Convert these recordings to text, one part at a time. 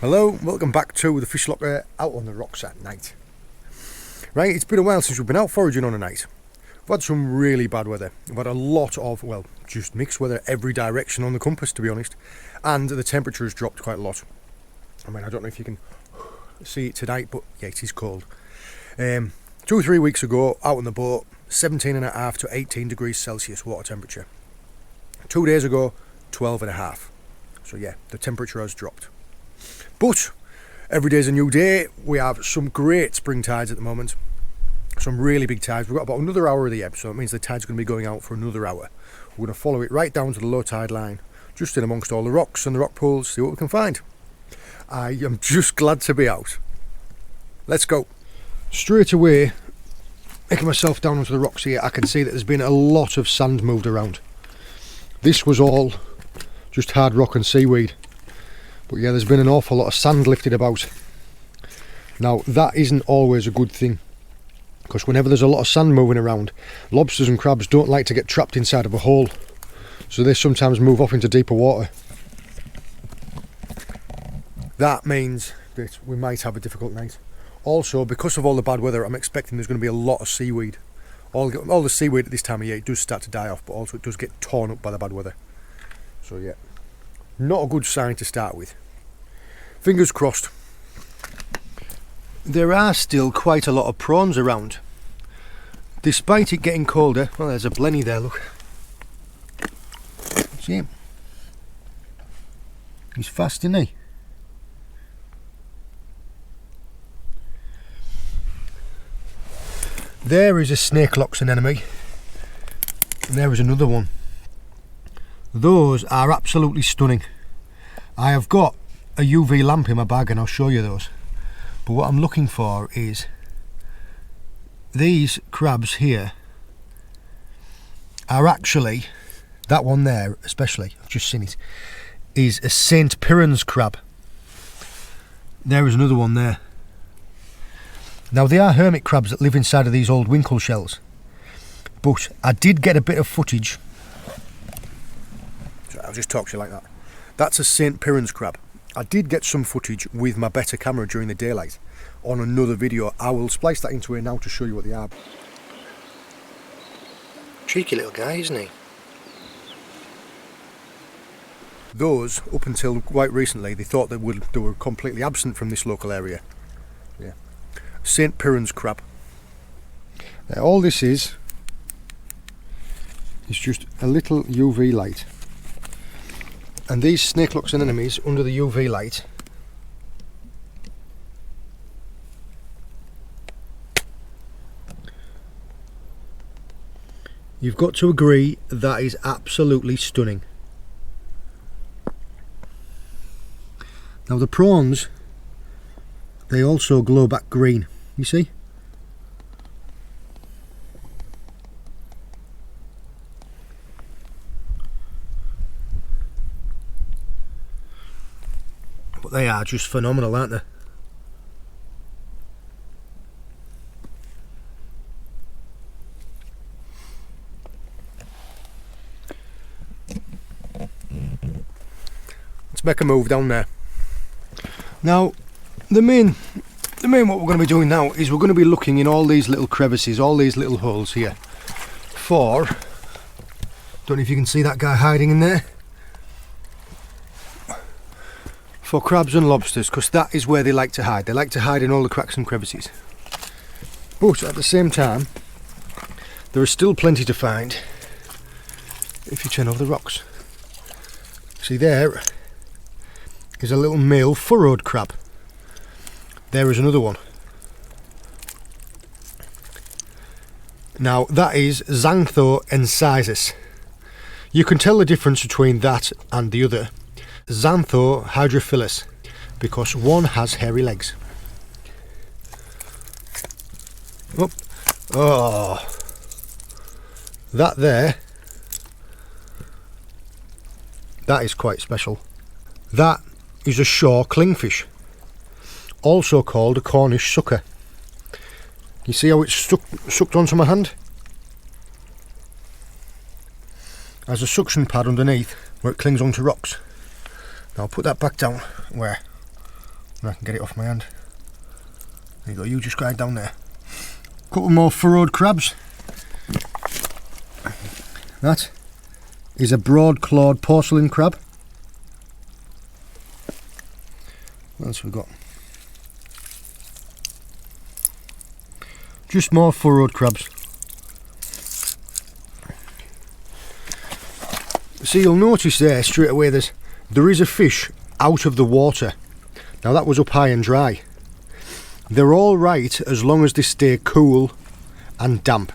Hello, welcome back to the FishLocker out on the rocks at night. Right, it's been a while since we've been out foraging on a night. We've had some really bad weather. We've had a lot of, well, just mixed weather every direction on the compass, to be honest. And the temperature has dropped quite a lot. I mean, I don't know if you can see it tonight, but yeah, it is cold. 2 or 3 weeks ago, out on the boat, 17.5 to 18 degrees Celsius water temperature. 2 days ago, 12.5. So yeah, the temperature has dropped. But every day's a new day. We have some great spring tides at the moment. Some really big tides. We've got about another hour of the ebb, so it means the tide's going to be going out for another hour. We're going to follow it right down to the low tide line, just in amongst all the rocks and the rock pools, see what we can find. I am just glad to be out. Let's go. Straight away, making myself down onto the rocks here, I can see that there's been a lot of sand moved around. This was all just hard rock and seaweed. But yeah, there's been an awful lot of sand lifted about. Now, that isn't always a good thing, because whenever there's a lot of sand moving around, lobsters and crabs don't like to get trapped inside of a hole, so they sometimes move off into deeper water. That means that we might have a difficult night. Also, because of all the bad weather, I'm expecting there's going to be a lot of seaweed. All the seaweed at this time of year, it does start to die off, but also it does get torn up by the bad weather. So yeah, not a good sign to start with. Fingers crossed. There are still quite a lot of prawns around. Despite it getting colder, well, there's a blenny there, look. See him? He's fast, isn't he? There is a snake locks anemone, and there is another one. Those are absolutely stunning. I have got a UV lamp in my bag and I'll show you those. But what I'm looking for is these crabs here are actually, that one there especially, I've just seen it, is a St. Pyran's crab. There is another one there. Now they are hermit crabs that live inside of these old winkle shells. But I did get a bit of footage. So I'll just talk to you like that. That's a St. Pyran's crab. I did get some footage with my better camera during the daylight on another video. I will splice that into here now to show you what they are. Cheeky little guy, isn't he? Those, up until quite recently, they thought they were completely absent from this local area. Yeah, St. Pyran's crab. Now, all this is just a little UV light. And these snake locks anemones under the UV light you've got to agree that is absolutely stunning. Now the prawns, they also glow back green, you see? But they are just phenomenal, aren't they? Let's make a move down there. Now, the main what we're going to be doing now is we're going to be looking in all these little crevices, all these little holes here for, don't know if you can see that guy hiding in there, for crabs and lobsters, because that is where they like to hide. They like to hide in all the cracks and crevices. But at the same time, there is still plenty to find if you turn over the rocks. See, there is a little male furrowed crab. There is another one. Now that is Xanthoensis. You can tell the difference between that and the other, Xanthohydrophilus, because one has hairy legs. Oh, that there, that is quite special. That is a shore clingfish, also called a Cornish Sucker. You see how it's sucked onto my hand? There's a suction pad underneath where it clings onto rocks. Now I'll put that back down where And I can get it off my hand. There you go, you just guide down there. Couple more furrowed crabs. That is a broad-clawed porcelain crab. What else have we got? Just more furrowed crabs. See, you'll notice there straight away there is a fish out of the water. Now that was up high and dry. They're all right as long as they stay cool and damp.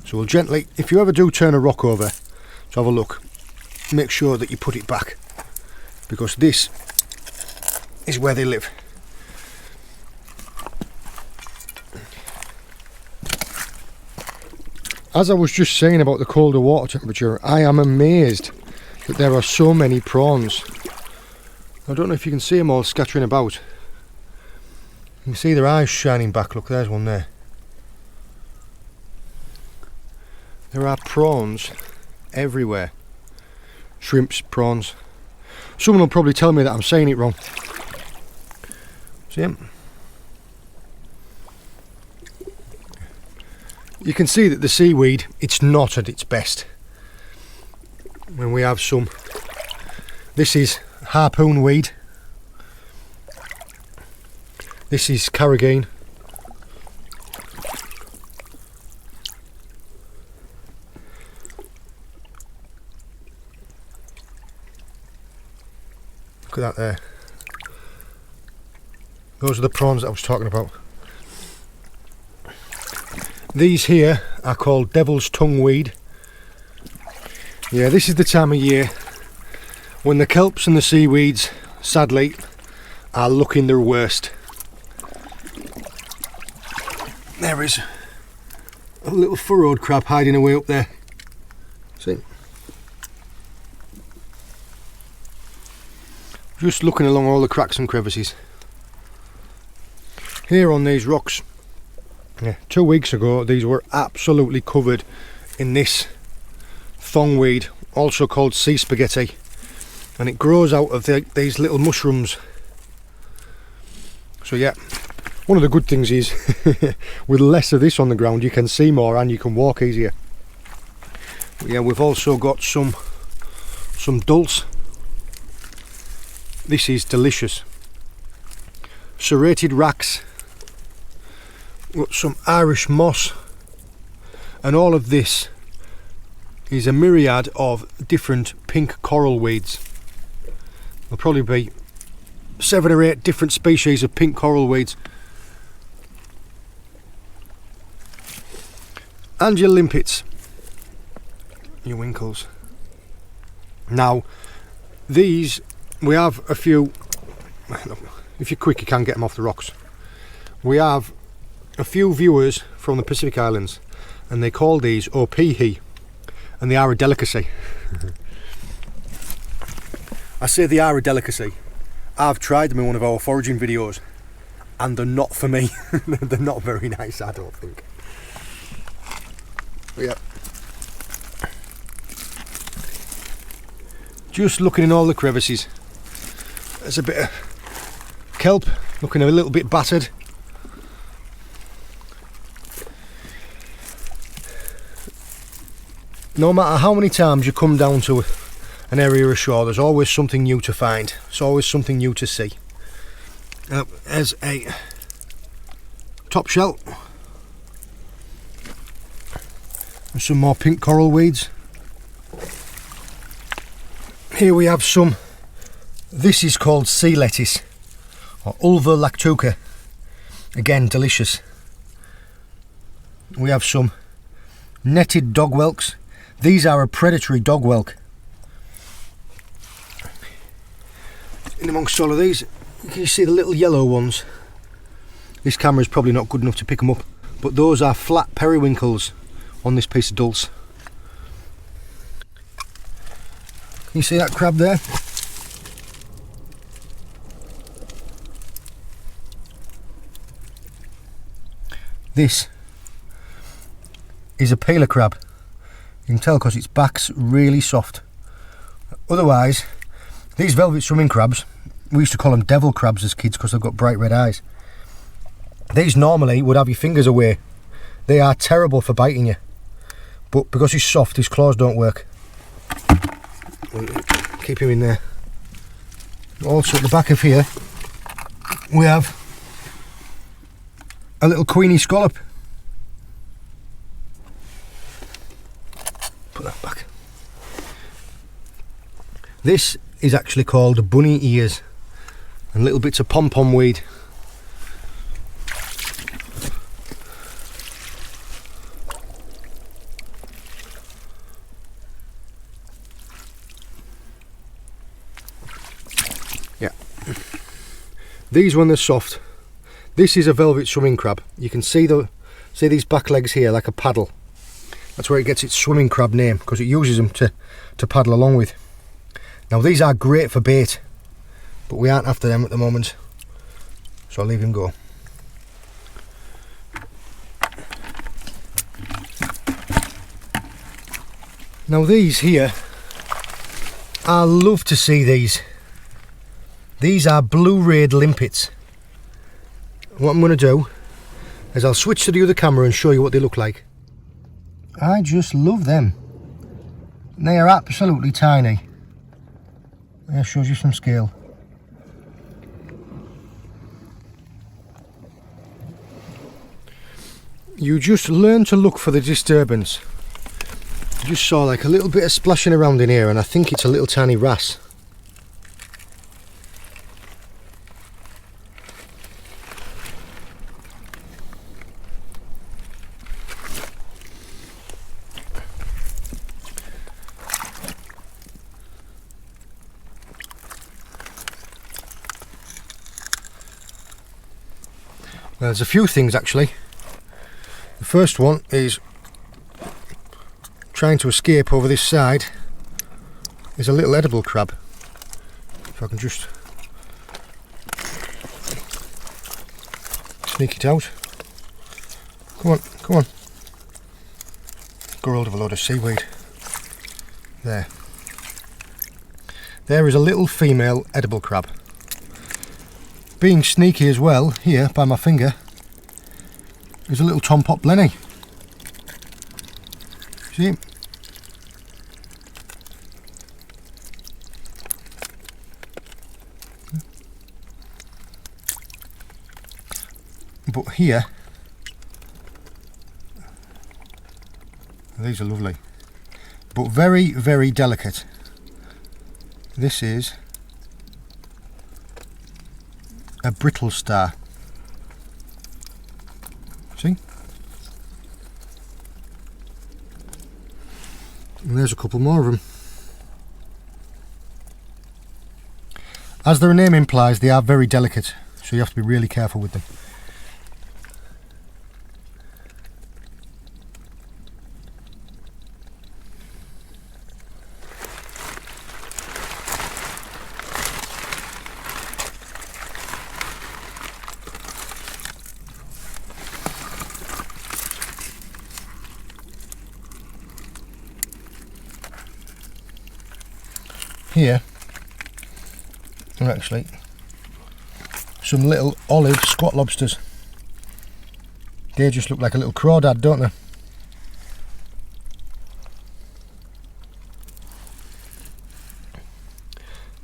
So we'll gently, if you ever do turn a rock over to have a look, make sure that you put it back, because this is where they live. As I was just saying about the colder water temperature, I am amazed that there are so many prawns. I don't know if you can see them all scattering about. You can see their eyes shining back. Look, there's one there. There are prawns everywhere. Shrimps, prawns. Someone will probably tell me that I'm saying it wrong. See them? You can see that the seaweed, it's not at its best. When we have some, this is harpoon weed, this is carrageen, look at that there. Those are the prawns that I was talking about. These here are called devil's tongue weed. Yeah, this is the time of year when the kelps and the seaweeds, sadly, are looking their worst. There is a little furrowed crab hiding away up there. See? Just looking along all the cracks and crevices. Here on these rocks, 2 weeks ago, these were absolutely covered in this thongweed, also called sea spaghetti, and it grows out of these little mushrooms. So yeah, one of the good things is with less of this on the ground you can see more and you can walk easier. But yeah, we've also got some dulse. This is delicious. Serrated racks. Got some Irish moss, and all of this is a myriad of different pink coral weeds. There'll probably be 7 or 8 different species of pink coral weeds. And your limpets, your winkles. Now these, we have a few, if you're quick you can get them off the rocks. We have a few viewers from the Pacific Islands and they call these opihi, and they are a delicacy. I say they are a delicacy. I've tried them in one of our foraging videos and they're not for me. They're not very nice, I don't think. But yeah, just looking in all the crevices, there's a bit of kelp looking a little bit battered. No matter how many times you come down to an area of shore, there's always something new to find. There's always something new to see. There's a top shell. And some more pink coral weeds. Here we have some, this is called sea lettuce, or ulva lactuca. Again, delicious. We have some netted dog whelks. These are a predatory dog whelk. In amongst all of these, you can see the little yellow ones. This camera is probably not good enough to pick them up, but those are flat periwinkles on this piece of dulse. Can you see that crab there? This is a peeler crab. You can tell because its back's really soft. Otherwise, these velvet swimming crabs, we used to call them devil crabs as kids because they've got bright red eyes. These normally would have your fingers away. They are terrible for biting you. But because he's soft, his claws don't work. We'll keep him in there. Also at the back of here, we have a little Queenie Scallop. Put that back. This is actually called bunny ears and little bits of pom-pom weed. Yeah. These when they're soft. This is a velvet swimming crab. You can see these back legs here like a paddle. That's where it gets its swimming crab name, because it uses them to paddle along with. Now these are great for bait, but we aren't after them at the moment, so I'll leave him go. Now these here, I love to see these. These are blue-rayed limpets. What I'm going to do is I'll switch to the other camera and show you what they look like. I just love them. They are absolutely tiny. That shows you some scale. You just learn to look for the disturbance. I just saw like a little bit of splashing around in here, and I think it's a little tiny wrasse. Well, there's a few things actually. The first one is trying to escape over this side is a little edible crab. If I can just sneak it out. Come on, come on. Got hold of a load of seaweed. There. There is a little female edible crab. Being sneaky as well, here by my finger, is a little tom-pot blenny. See him? But here, these are lovely, but very, very delicate. This is a brittle star. See? And there's a couple more of them. As their name implies, they are very delicate, so you have to be really careful with them. Here are actually some little olive squat lobsters. They just look like a little crawdad, don't they?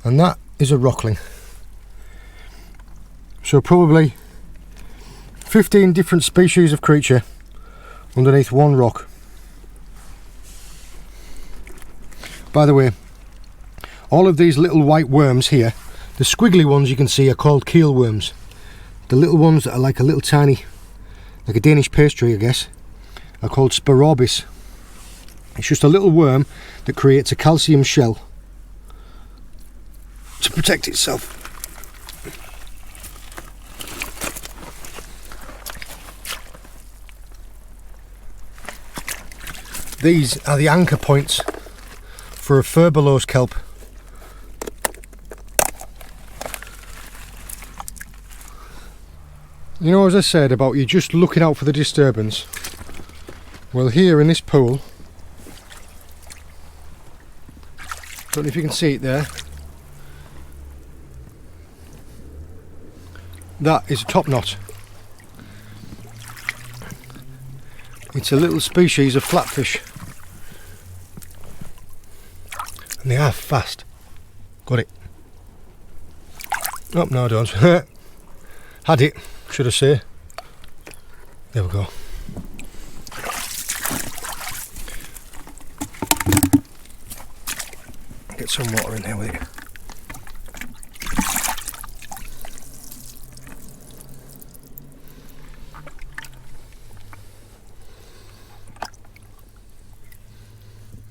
And that is a rockling. So probably 15 different species of creature underneath one rock. By the way, all of these little white worms here, the squiggly ones you can see are called keel worms. The little ones that are like a little tiny, like a Danish pastry I guess, are called Sporobis. It's just a little worm that creates a calcium shell to protect itself. These are the anchor points for a furbelows kelp. You know, as I said about you just looking out for the disturbance, well, here in this pool, don't know if you can see it there, That is a top knot. It's a little species of flatfish. And they are fast. Got it. Oh, no I don't. Had it, should I say. There we go. Get some water in there with it.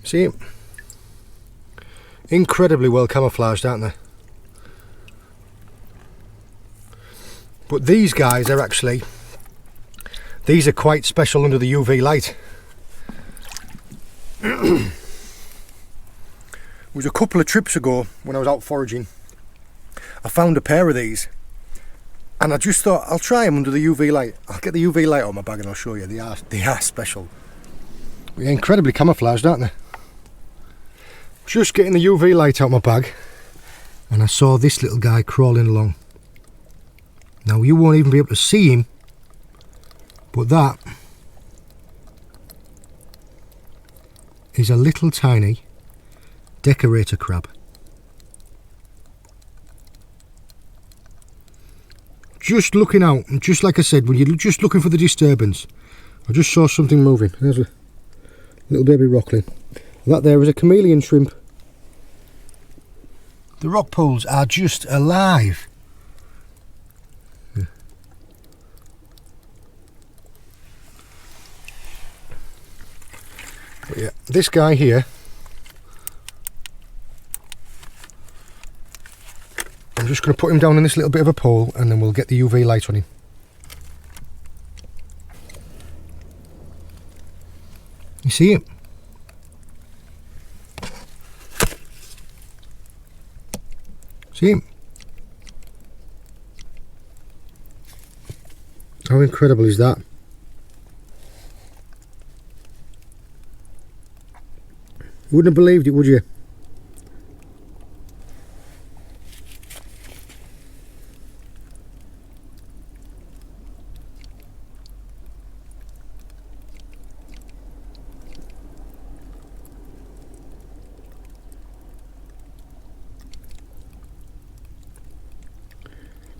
See, incredibly well camouflaged, aren't they? But these guys are actually, these are quite special under the UV light. It was a couple of trips ago when I was out foraging. I found a pair of these and I just thought I'll try them under the UV light. I'll get the UV light on my bag and I'll show you. They are special. They're incredibly camouflaged, aren't they? Just getting the UV light out my bag and I saw this little guy crawling along. Now you won't even be able to see him, but that is a little tiny decorator crab. Just looking out, and just like I said, when you're just looking for the disturbance, I just saw something moving. There's a little baby rockling. That there is a chameleon shrimp. The rock pools are just alive. But yeah, this guy here, I'm just going to put him down in this little bit of a pole and then we'll get the UV light on him. You see it? See him? How incredible is that? You wouldn't have believed it, would you?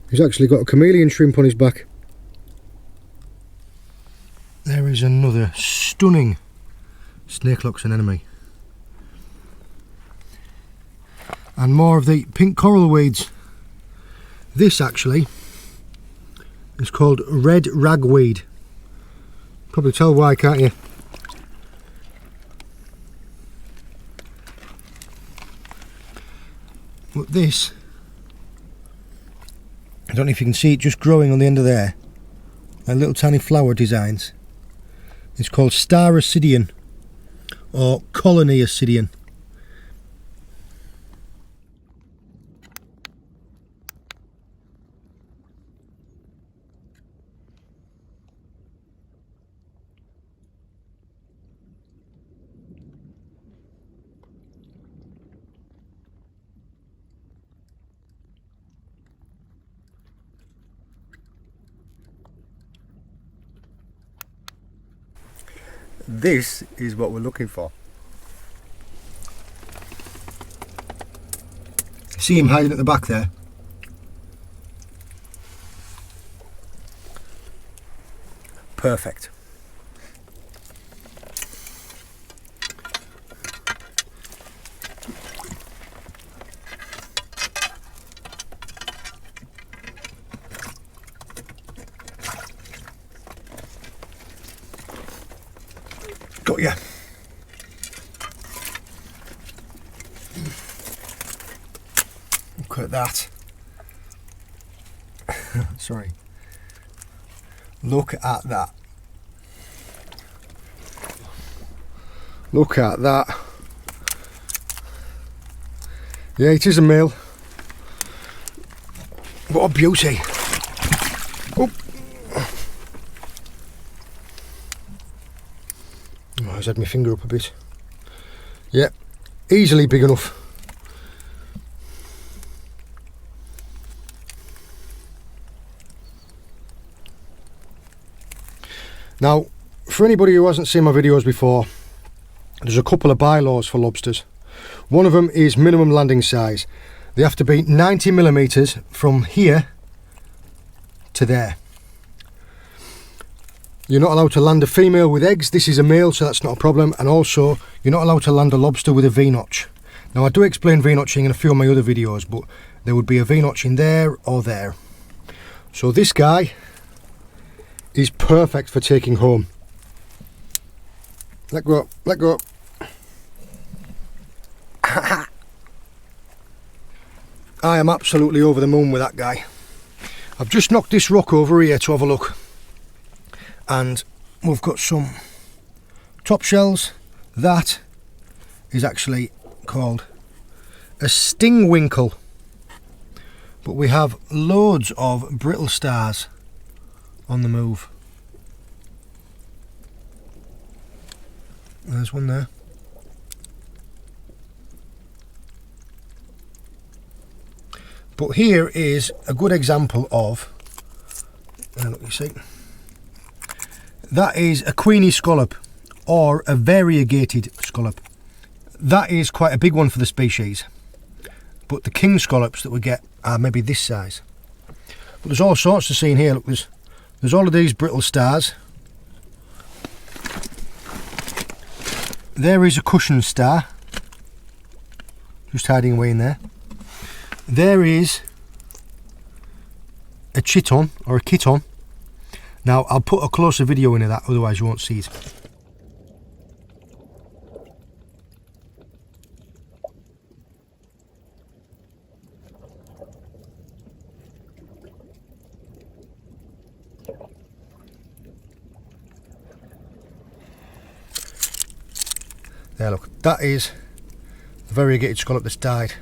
He's actually got a chameleon shrimp on his back. There is another stunning snakelock's anemone. And more of the pink coral weeds. This actually is called red ragweed. Probably tell why, can't you? But this, I don't know if you can see it just growing on the end of there. And little tiny flower designs. It's called Star Ascidian or Colony Ascidian. This is what we're looking for. See him hiding at the back there? Perfect. Got ya. Look at that. Sorry. Look at that. Look at that. Yeah, it is a male. What a beauty. Oh. I've had my finger up a bit. Yeah, easily big enough. Now, for anybody who hasn't seen my videos before, there's a couple of bylaws for lobsters. One of them is minimum landing size. They have to be 90 millimeters from here to there. You're not allowed to land a female with eggs. This is a male, so that's not a problem. And also, you're not allowed to land a lobster with a V-notch. Now, I do explain V-notching in a few of my other videos, but there would be a V-notch in there or there. So this guy is perfect for taking home. Let go, let go. I am absolutely over the moon with that guy. I've just knocked this rock over here to have a look, and we've got some top shells. That is actually called a stingwinkle, but we have loads of brittle stars on the move. There's one there. But here is a good example of, look, you see, that is a Queenie Scallop or a variegated scallop. That is quite a big one for the species, but the king scallops that we get are maybe this size. But there's all sorts to see in here. Look, there's all of these brittle stars. There is a cushion star, just hiding away in there. There is a chiton or a chiton. Now, I'll put a closer video into that, otherwise you won't see it. There, look, that is the variegated scallop that's died.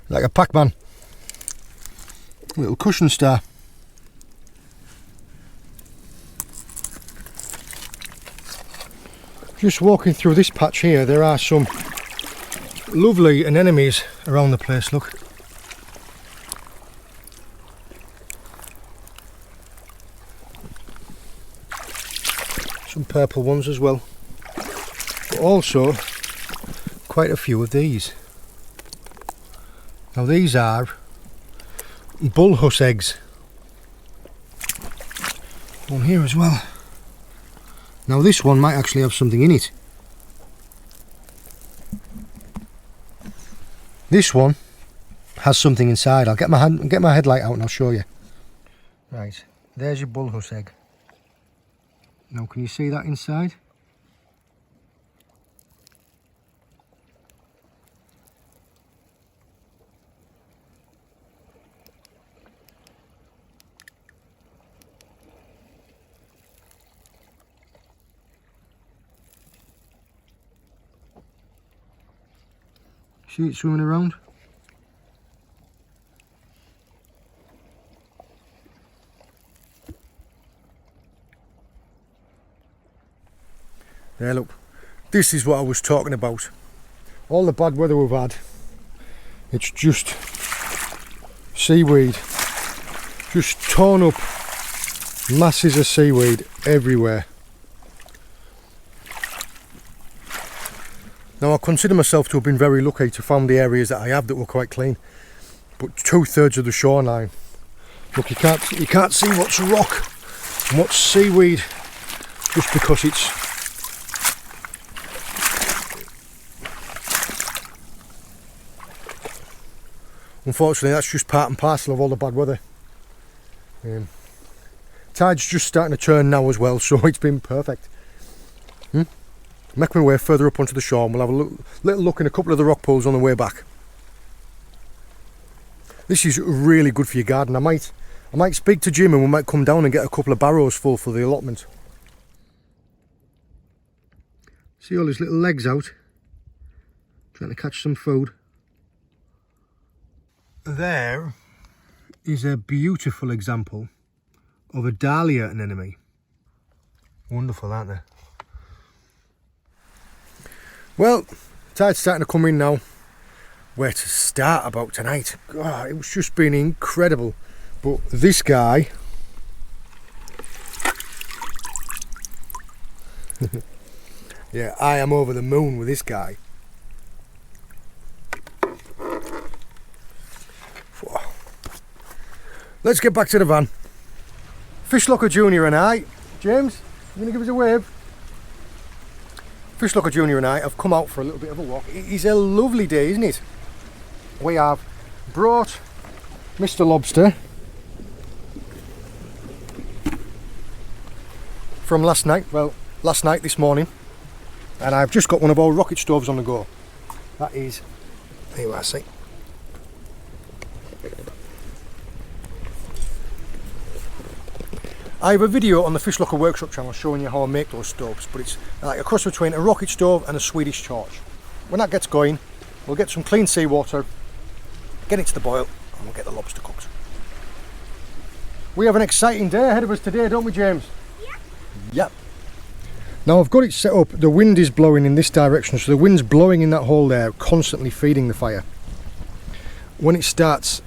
Like a Pac-Man. Little cushion star. Just walking through this patch here, there are some lovely anemones around the place, look. Some purple ones as well. But also quite a few of these. Now these are bullhouse eggs. One here as well. Now this one might actually have something in it. This one has something inside. I'll get my headlight out and I'll show you. Right, there's your bullhouse egg. Now can you see that inside? See it swimming around? There, look, this is what I was talking about. All the bad weather we've had, it's just seaweed, just torn up masses of seaweed everywhere. Now, I consider myself to have been very lucky to find the areas that I have that were quite clean, but 2/3 of the shoreline, look, you can't see what's rock and what's seaweed just because it's unfortunately that's just part and parcel of all the bad weather. Tide's just starting to turn now as well, so it's been perfect. Make my way further up onto the shore and we'll have a little look in a couple of the rock pools on the way back. This is really good for your garden. I might speak to Jim and we might come down and get a couple of barrows full for the allotment. See all his little legs out, trying to catch some food. There is a beautiful example of a dahlia anemone. Wonderful, aren't they? Well, tide's starting to come in now. where to start about tonight. God, it was just been incredible. But this guy, yeah, I am over the moon with this guy. Let's get back to the van. FishLocker Junior and I, James, you gonna give us a wave? FishLocker Junior and I have come out for a little bit of a walk. It is a lovely day, isn't it? We have brought Mr. Lobster from last night, this morning, and I've just got one of our rocket stoves on the go. That is, there you are, see. I have a video on the FishLocker Workshop channel showing you how I make those stoves, but it's like a cross between a rocket stove and a Swedish torch. When that gets going, we'll get some clean seawater, get it to the boil, and we'll get the lobster cooked. We have an exciting day ahead of us today, don't we, James? Yeah. Yep. Now I've got it set up, the wind is blowing in this direction, so the wind's blowing in that hole there, constantly feeding the fire. When it starts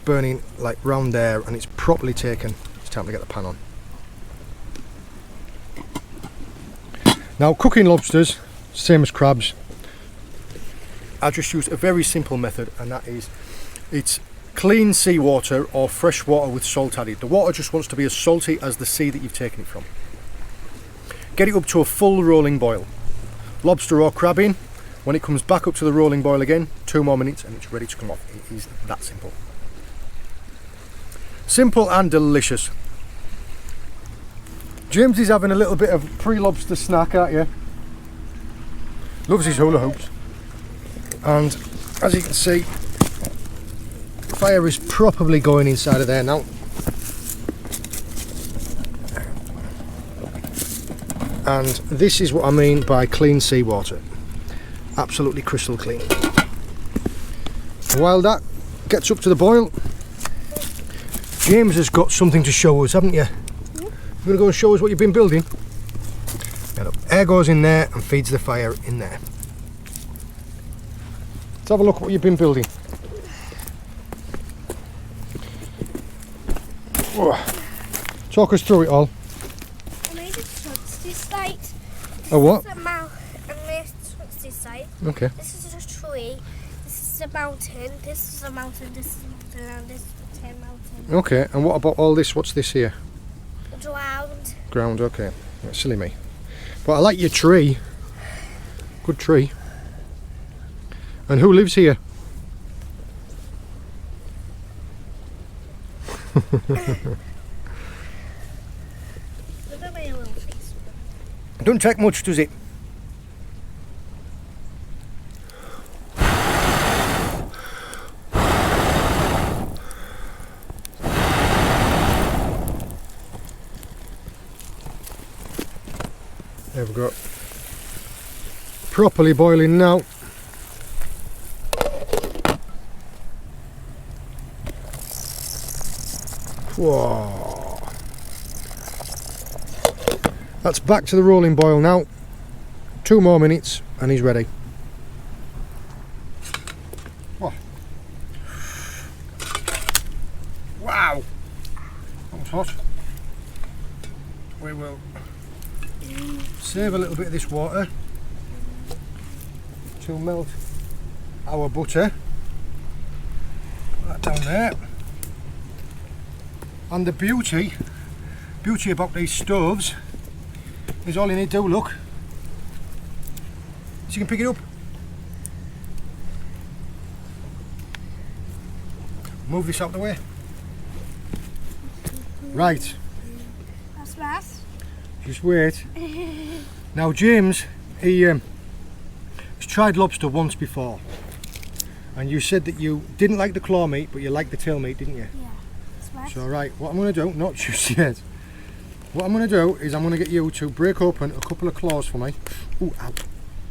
burning like round there and it's properly taken, it's time to get the pan on. Now cooking lobsters, same as crabs, I just use a very simple method, and that is, it's clean seawater or fresh water with salt added. The water just wants to be as salty as the sea that you've taken it from. Get it up to a full rolling boil. Lobster or crab in, when it comes back up to the rolling boil again, 2 more minutes and it's ready to come off. It is that simple. Simple and delicious. James is having a little bit of pre-lobster snack, aren't you? Loves his hula hoops. And as you can see, the fire is properly going inside of there now. And this is what I mean by clean seawater. Absolutely crystal clean. While that gets up to the boil, James has got something to show us, haven't you? You're going to go and show us what you've been building? Air goes in there and feeds the fire in there. Let's have a look at what you've been building. Oh. Talk us through it all. I made a trucks this side. A what? This is a I made trucks this side. Okay. This is a tree. This is a mountain. This is a mountain. This is a mountain. And this is a mountain. Okay, and what about all this? What's this here? Ground. Ground, okay. That's silly me. But I like your tree. Good tree. And who lives here? Look at my little face. Don't take much, does it? There we go. Properly boiling now. Whoa. That's back to the rolling boil now. 2 more minutes and he's ready. Whoa. Wow. That was hot. We will save a little bit of this water to melt our butter. Put that down there. And the beauty about these stoves is all you need to do, look, so you can pick it up. Move this out the way. Right. That's nice. Just wait. Now James, he's tried lobster once before, and you said that you didn't like the claw meat, but you liked the tail meat, didn't you? Yeah. So right, what I'm going to do, not just yet, what I'm going to do is I'm going to get you to break open a couple of claws for me. Ooh, ow.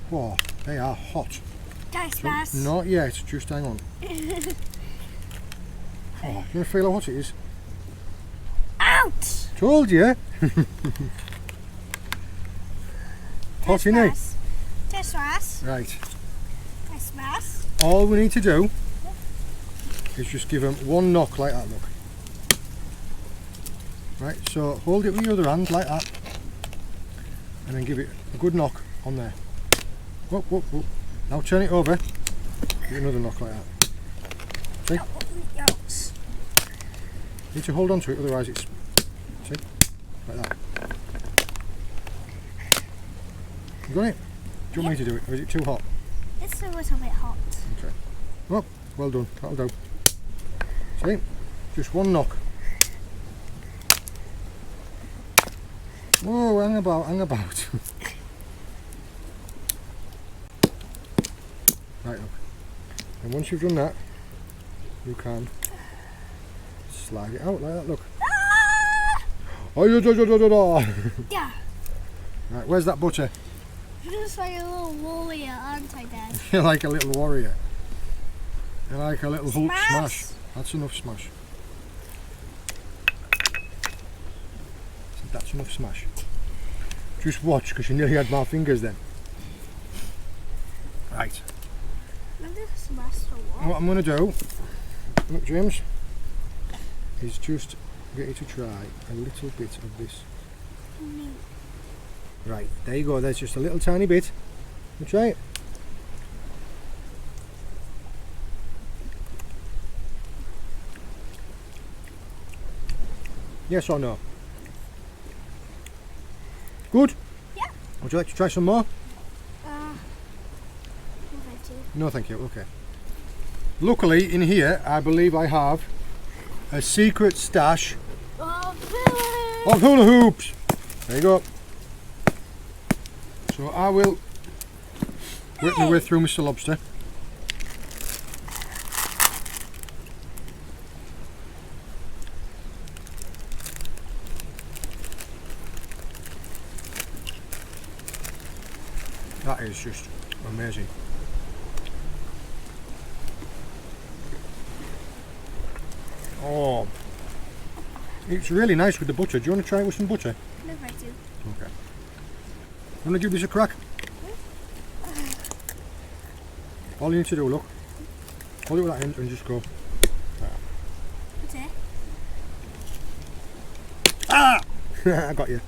Whoa, they are hot. That's So, nice. not yet, just hang on. Oh, you want to feel how hot it is? Ouch! Told you. Hot, innit? That's nice. Right. That's nice. all we need to do is just give them one knock like that, look. Right, so hold it with your other hand like that, and then give it a good knock on there. Whoop, whoop, whoop. Now turn it over, give it another knock like that. See? You need to hold on to it, otherwise it's, see, like that. You got it? Do you want me to do it, or is it too hot? It's a little bit hot. Okay. Oh, well done, that'll do. See? Just one knock. Whoa, hang about, hang about. Right, look. And once you've done that, you can slide it out like that, look. Oh, Yeah. Right, where's that butter? You're just like a little warrior, aren't I, Dad? You're like a little warrior. You're like a little Hulk Smash. smash. That's enough smash. That's enough smash. Just watch, because you nearly had my fingers then. Right. I'm gonna smash for what? What I'm going to do, look James, is just get you to try a little bit of this. Right, there you go, there's just a little tiny bit. You try it. Yes or no? Good? Yeah. Would you like to try some more? No, thank you. No thank you, okay. Luckily in here I believe I have a secret stash of hula hoops. There you go. So I will work my way through Mr. Lobster. That is just amazing. Oh, it's really nice with the butter. Do you want to try it with some butter? No, thank you. Okay. Want to give this a crack? All you need to do, look, hold it with that end and just go. Okay. Ah! I got you.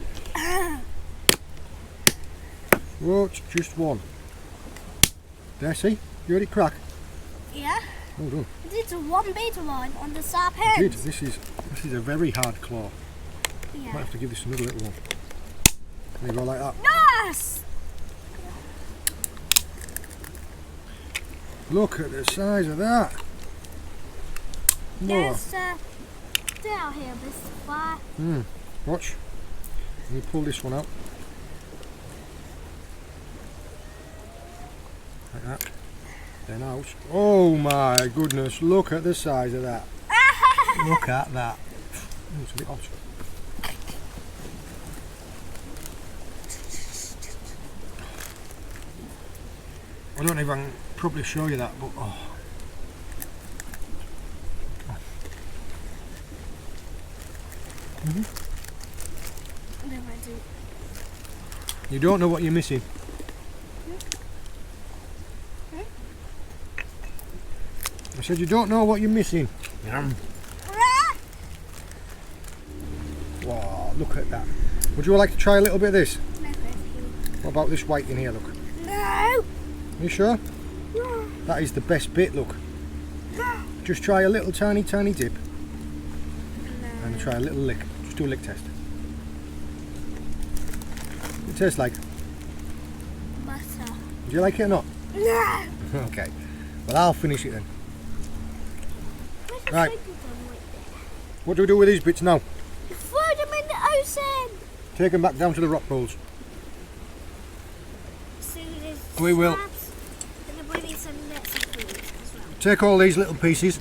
Whoa, just one. There, see? You heard it crack? Yeah. Well done. It's one beta line on the sharp You end. did. This is a very hard claw. Yeah. Might have to give this another little one. There you go, like that. Yes! Look at the size of that. Whoa. There's down here, this far. Watch. Let me pull this one out. Like that. Then out. Oh my goodness, look at the size of that. Look at that. Oh, it's a bit hot. I don't know if I can properly show you that, but oh. No, I do. You don't know what you're missing. I said you don't know what you're missing. Yum. Wow, look at that. Would you like to try a little bit of this? No, thank you. What about this white in here, look? No! You sure? No. That is the best bit, look. Just try a little tiny dip and try a little lick. Just do a lick test. What it tastes like? Butter. Do you like it or not? No! Okay. Well, I'll finish it then. Right. What do we do with these bits now? Throw them in the ocean! Take them back down to the rock pools. So there's We will. crabs, and then we need some nets of food as well. Take all these little pieces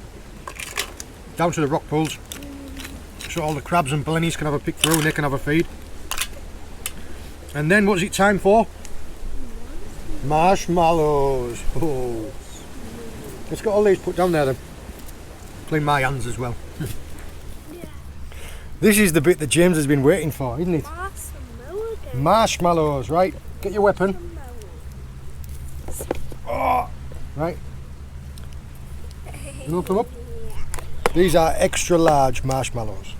down to the rock pools so all the crabs and blennies can have a pick through and they can have a feed. And then what's it time for? Marshmallows. Oh. Let's get all these put down there then. Clean my hands as well. Yeah. This is the bit that James has been waiting for, isn't it? Marshmallow. Marshmallows, right? Get your weapon. Oh. Right. You open them up? These are extra large marshmallows.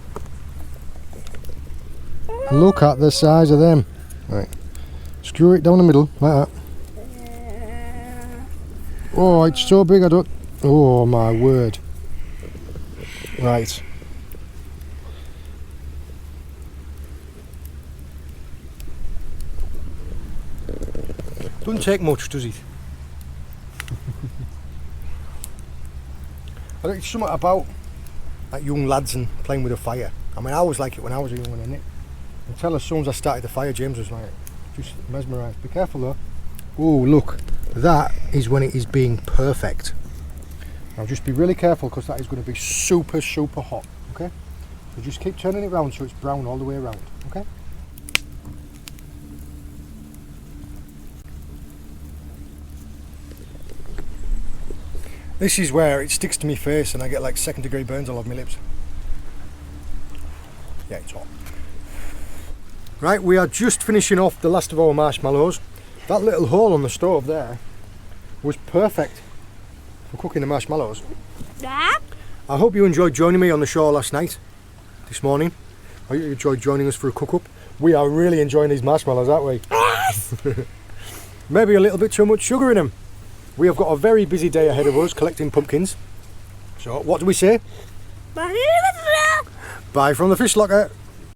Look at the size of them. Right. Skewer it down the middle, like that. Oh, it's so big I don't... Oh my word. Right. Doesn't take much, does it? I think it's something about like young lads and playing with a fire. I mean, I always like it when I was a young one, innit? Until as soon as I started the fire, James was like, just mesmerised. Be careful though. Oh, look, that is when it is being perfect. Now just be really careful because that is going to be super, super hot, okay? So just keep turning it round so it's brown all the way around, okay? This is where it sticks to my face and I get like 2nd degree burns all over my lips. Yeah, it's hot. Right, we are just finishing off the last of our marshmallows. That little hole on the stove there was perfect for cooking the marshmallows. Yeah. I hope you enjoyed joining me on the shore last night, this morning. I hope you enjoyed joining us for a cook-up. We are really enjoying these marshmallows, aren't we? Yes. Maybe a little bit too much sugar in them. We have got a very busy day ahead of us collecting pumpkins. So what do we say? Bye. Bye from the FishLocker.